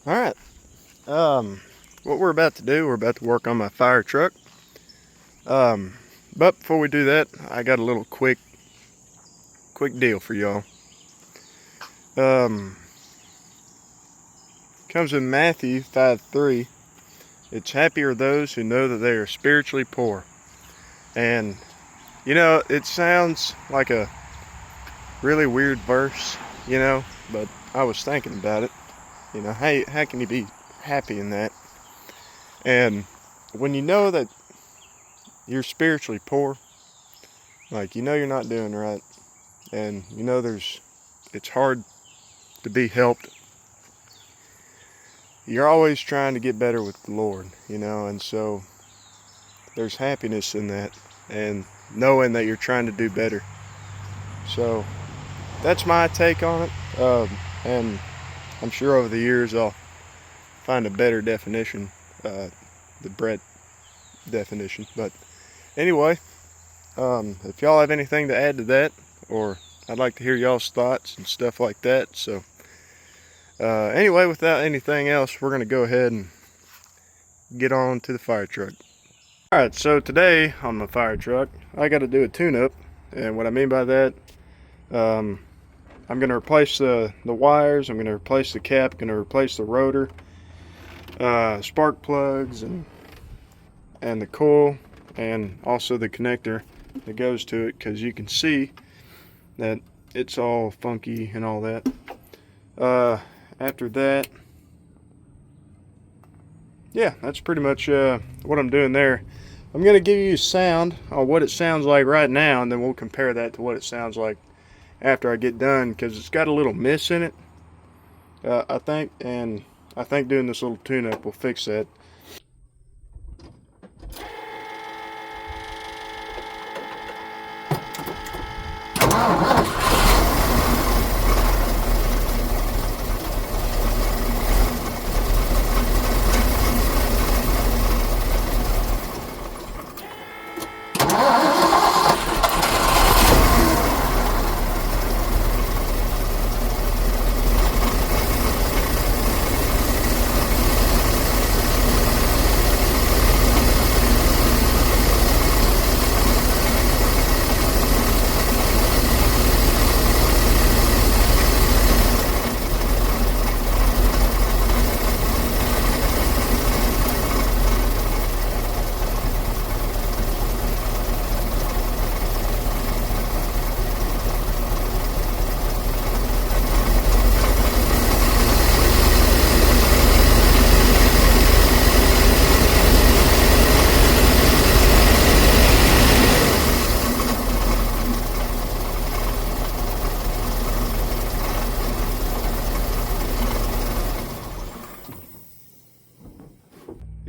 Alright, what we're about to do, we're about to work on my fire truck. But before we do that, I got a little quick deal for y'all. Comes in Matthew 5:3. It's happy are those who know that they are spiritually poor. And, you know, it sounds like a really weird verse, you know, but I was thinking about it. You know, how can you be happy in that? And when you know that you're spiritually poor, like, you know you're not doing right, and you know it's hard to be helped, you're always trying to get better with the Lord, you know, and so there's happiness in that, and knowing that you're trying to do better. So that's my take on it, and I'm sure over the years I'll find a better definition, the Brett definition. But anyway, if y'all have anything to add to that, or I'd like to hear y'all's thoughts and stuff like that. So anyway, without anything else, we're going to go ahead and get on to the fire truck. Alright, so today on my fire truck, I got to do a tune-up. And what I mean by that, I'm going to replace the wires, I'm going to replace the cap, going to replace the rotor, spark plugs, and the coil, and also the connector that goes to it, because you can see that it's all funky and all that. After that, yeah, that's pretty much what I'm doing there. I'm going to give you sound on what it sounds like right now, and then we'll compare that to what it sounds like after I get done, because it's got a little miss in it, I think, and I think doing this little tune-up will fix that.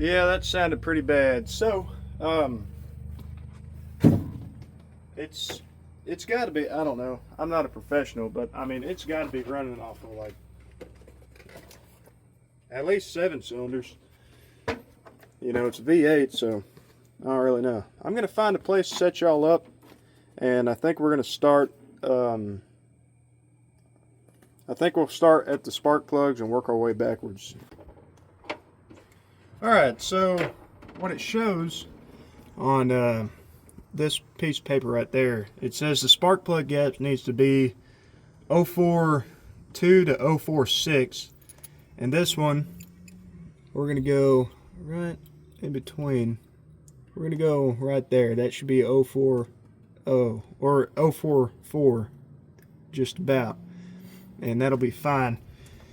Yeah, that sounded pretty bad. So, it's got to be, I don't know, I'm not a professional, but I mean, it's got to be running off of like at least 7 cylinders. You know, it's a V8, so I don't really know. I'm going to find a place to set y'all up, and I think we're going to start, I think we'll start at the spark plugs and work our way backwards. Alright, so what it shows on this piece of paper right there, it says the spark plug gap needs to be 0.42 to 0.46, and this one we're going to go right in between. We're going to go right there. That should be 0.40 or 0.44, just about, and that'll be fine.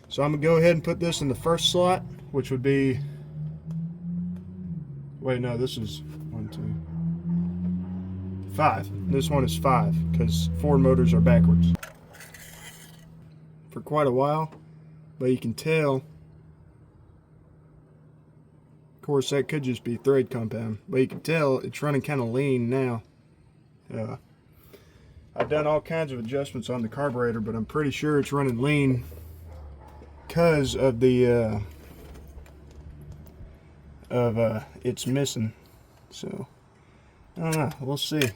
So I'm going to go ahead and put this in the first slot, which would be, wait, no, this is 1, 2, 5. This one is 5 because Ford motors are backwards. For quite a while, but you can tell, of course that could just be thread compound, but you can tell it's running kind of lean now. I've done all kinds of adjustments on the carburetor, but I'm pretty sure it's running lean because of the it's missing. So I don't know, we'll see.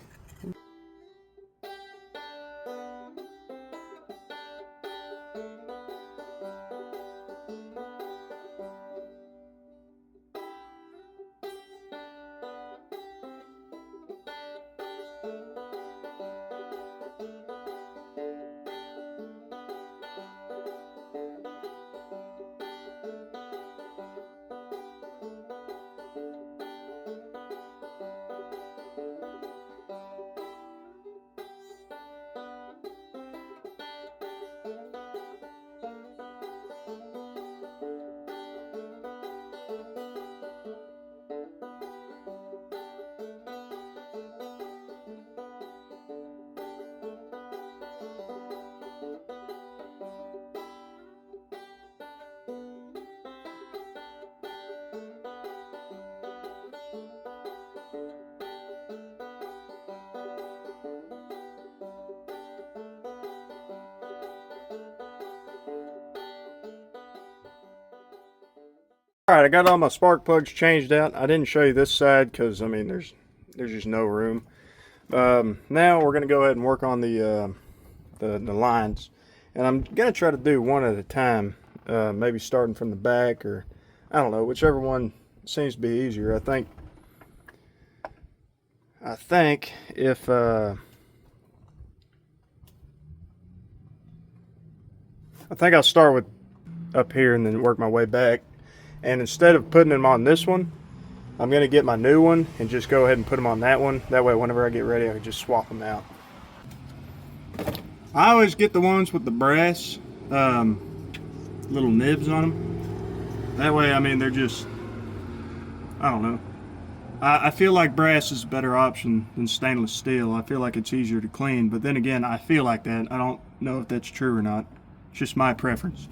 Alright, I got all my spark plugs changed out. I didn't show you this side because, I mean, there's just no room. Now we're going to go ahead and work on the lines. And I'm going to try to do one at a time. Maybe starting from the back, or I don't know, whichever one seems to be easier. I think if I think I'll start with up here and then work my way back. And instead of putting them on this one, I'm going to get my new one and just go ahead and put them on that one. That way whenever I get ready, I can just swap them out. I always get the ones with the brass little nibs on them. That way, I mean, they're just, I don't know. I feel like brass is a better option than stainless steel. I feel like it's easier to clean, but then again, I feel like that. I don't know if that's true or not. It's just my preference.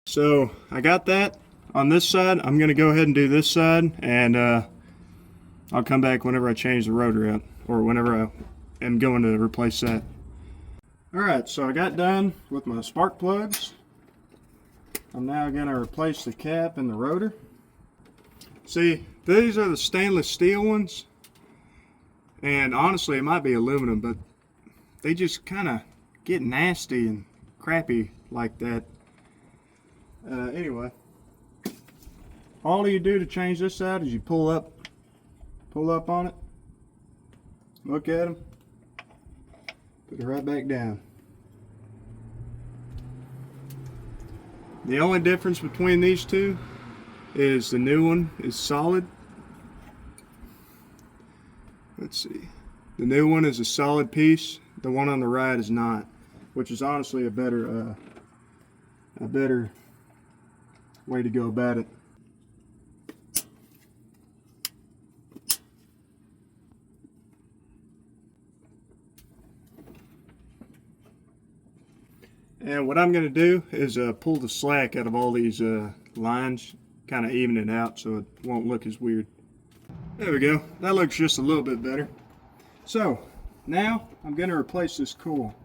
So I got that on this side. I'm going to go ahead and do this side, and I'll come back whenever I change the rotor out, or whenever I am going to replace that. Alright, so I got done with my spark plugs. I'm now going to replace the cap and the rotor. See, these are the stainless steel ones, and honestly it might be aluminum, but they just kind of get nasty and crappy like that. Anyway, all you do to change this side is you pull up on it, look at them, put it right back down. The only difference between these two is the new one is solid. Let's see. The new one is a solid piece. The one on the right is not, which is honestly a better way to go about it. And what I'm going to do is pull the slack out of all these lines, kind of even it out so it won't look as weird. There we go. That looks just a little bit better. So now I'm going to replace this coil.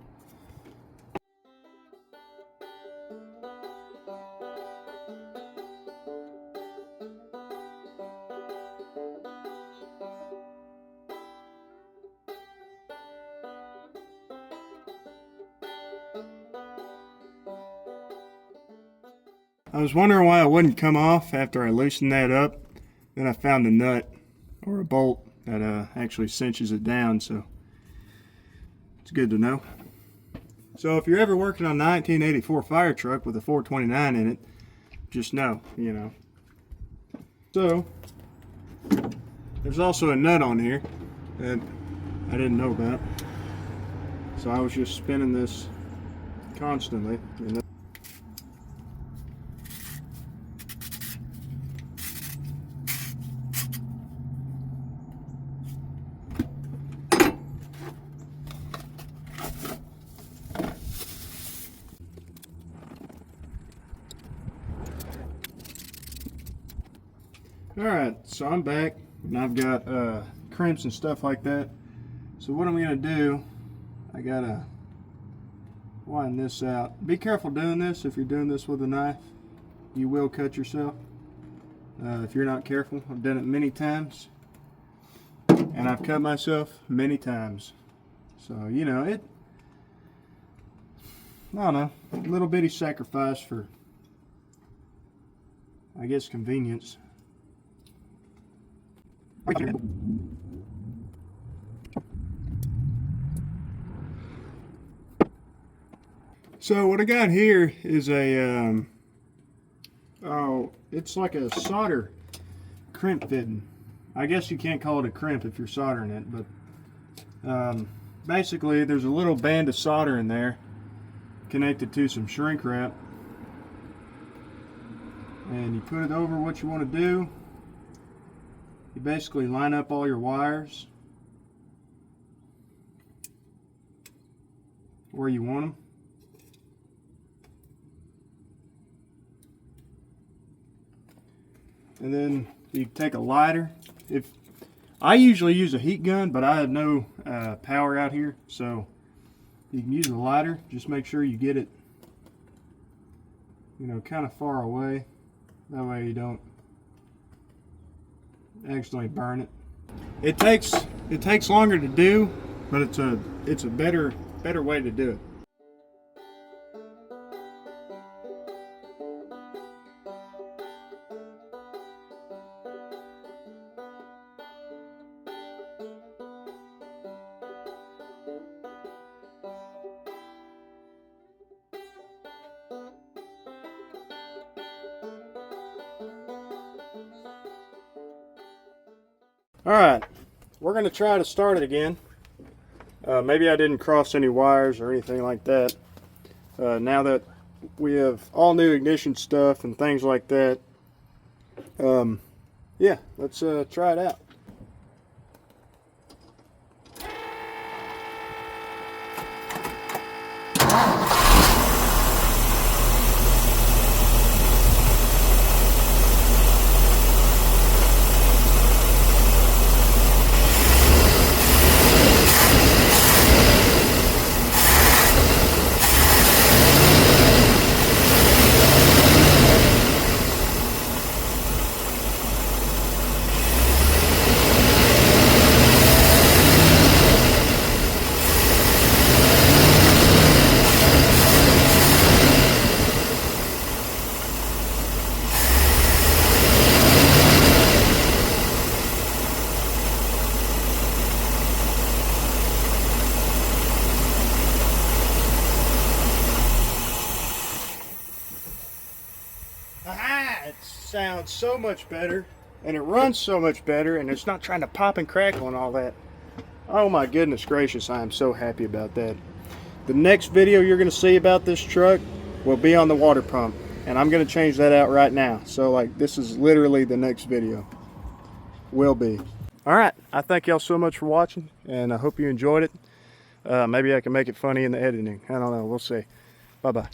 I was wondering why it wouldn't come off after I loosened that up. Then I found a nut or a bolt that actually cinches it down, so it's good to know. So if you're ever working on a 1984 fire truck with a 429 in it, just know, you know. So there's also a nut on here that I didn't know about. So I was just spinning this constantly. Alright, so I'm back and I've got crimps and stuff like that. So what I'm going to do, I got to wind this out. Be careful doing this. If you're doing this with a knife, you will cut yourself. If you're not careful, I've done it many times. And I've cut myself many times. So, you know, I don't know, a little bitty sacrifice for, I guess, convenience. So what I got here is a, it's like a solder crimp fitting. I guess you can't call it a crimp if you're soldering it, but basically there's a little band of solder in there connected to some shrink wrap. And you put it over what you want to do. You basically line up all your wires where you want them. And then you take a lighter. If I usually use a heat gun, but I have no power out here, so you can use a lighter. Just make sure you get it, you know, kind of far away. That way you don't accidentally burn it. It takes longer to do, but it's a better way to do it. Alright, we're going to try to start it again. Maybe I didn't cross any wires or anything like that. Now that we have all new ignition stuff and things like that, yeah, let's try it out. Aha! It sounds so much better, and it runs so much better, and it's not trying to pop and crackle and all that. Oh my goodness gracious, I am so happy about that. The next video you're going to see about this truck will be on the water pump, and I'm going to change that out right now. So like, this is literally the next video. Will be. Alright, I thank y'all so much for watching, and I hope you enjoyed it. Maybe I can make it funny in the editing. I don't know, we'll see. Bye bye.